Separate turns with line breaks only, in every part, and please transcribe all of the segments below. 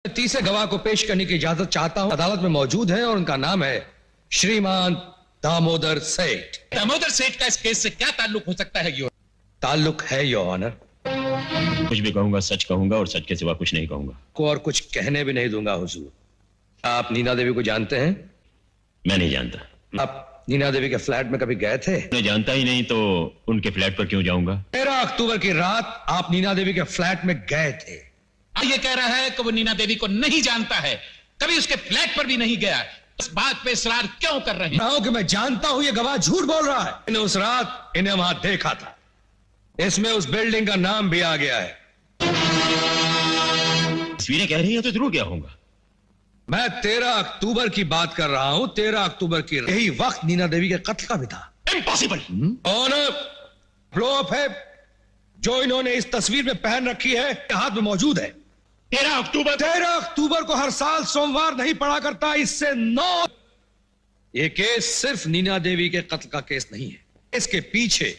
तीसरे गवाह को पेश करने की इजाजत चाहता हूं। अदालत में मौजूद है और उनका नाम है श्रीमान दामोदर सेठ।
दामोदर सेठ का इस केस से क्या ताल्लुक हो सकता है? योर
ताल्लुक है योर ऑनर।
कुछ भी कहूंगा सच कहूंगा और सच के सिवा कुछ नहीं कहूंगा।
को और कुछ कहने भी नहीं दूंगा हुजूर। आप नीना देवी को जानते हैं?
मैं नहीं जानता।
आप नीना देवी के फ्लैट में कभी गए थे?
मैं जानता ही नहीं तो उनके फ्लैट पर क्यों जाऊंगा?
13 अक्टूबर की रात आप नीना देवी के फ्लैट में गए थे।
ये कह रहा है कि वो नीना देवी को नहीं जानता है, कभी उसके फ्लैट पर भी नहीं गया। इस बात पे इसरार क्यों कर रहे हैं?
कि मैं जानता हूं ये गवाह झूठ बोल रहा है। मैंने उस रात इन्हें वहां देखा था। इसमें उस बिल्डिंग का नाम भी आ गया है।
तस्वीरें कह रही हैं तो जरूर क्या होगा।
मैं 13 अक्टूबर की बात कर रहा हूं। 13 अक्टूबर की यही वक्त नीना देवी के कत्ल का भी था।
इम्पॉसिबल।
ऑनर, ब्लो अप है जो इन्होंने इस तस्वीर में पहन रखी है, हाथ में मौजूद है।
13
अक्टूबर को हर साल सोमवार नहीं पड़ा करता। इससे 9। यह केस सिर्फ नीना देवी के कत्ल का केस नहीं है। इसके पीछे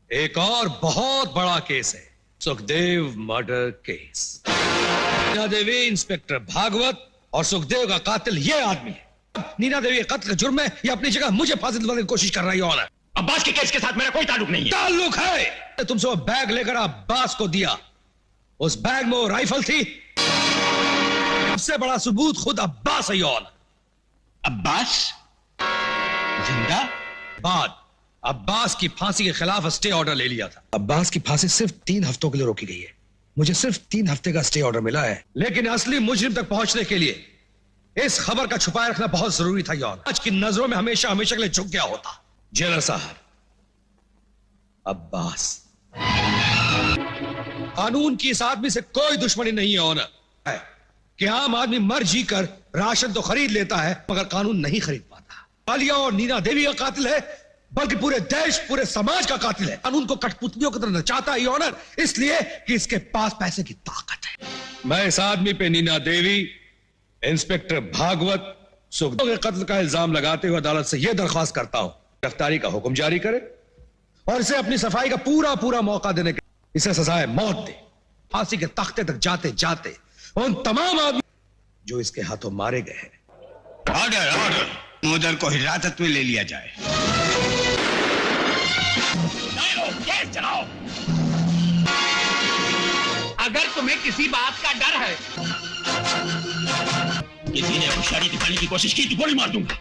एक और बहुत बड़ा केस है, सुखदेव मर्डर केस। नीना देवी, इंस्पेक्टर भागवत और सुखदेव का कातिल यह आदमी है। नीना देवी के कत्ल का जुर्म है, यह अपनी जगह मुझे फांसी दिलवाने की कोशिश कर रही है। ऑनर,
अब्बास के केस के साथ मेरा कोई ताल्लुक नहीं है।
ताल्लुक है। तुमसे वो बैग लेकर अब्बास को दिया। उस बैग में वो राइफल थी। सबसे बड़ा सबूत खुद अब्बास है। ऑनर,
अब्बास जिंदा?
बाद अब्बास की फांसी के खिलाफ स्टे ऑर्डर ले लिया था। अब्बास की फांसी सिर्फ 3 हफ्तों के लिए रोकी गई है। मुझे सिर्फ 3 हफ्ते का स्टे ऑर्डर मिला है। लेकिन असली मुजरिम तक पहुंचने के लिए इस खबर का छुपाए रखना बहुत जरूरी था। यौन आज की नजरों में हमेशा हमेशा के लिए झुक गया होता। जेलर साहब, अब्बास, कानून की इस आदमी से कोई दुश्मनी नहीं है। ऑनर है कि आम आदमी मर जी कर राशन तो खरीद लेता है, मगर कानून नहीं खरीद पाता। आलिया और नीना देवी का कातिल है, बल्कि पूरे देश, पूरे समाज का कातिल है। कानून को कठपुतलियों की तरह नचाता है ऑनर, इसलिए कि इसके पास पैसे की ताकत है। मैं इस आदमी पे नीना देवी, इंस्पेक्टर भागवत, सुखदेव के कत्ल का इल्जाम लगाते हुए अदालत से यह दरख्वास्त करता हूं, गिरफ्तारी का हुक्म जारी करे और इसे अपनी सफाई का पूरा पूरा मौका देने के इसे सजाए मौत दे। फांसी के तख्ते तक जाते जाते उन तमाम आदमी जो इसके हाथों मारे गए हैं।
Order, order. उधर को हिरासत में ले लिया जाए।
चलाओ। अगर तुम्हें किसी बात का डर है,
किसी ने होशियारी दिखाने की कोशिश की तो गोली मार दूंगा।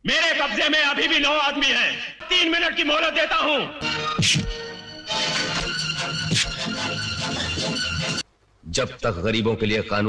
मेरे कब्जे में अभी भी 9 आदमी हैं। 3 मिनट की मोहलत देता हूं।
जब तक गरीबों के लिए कानून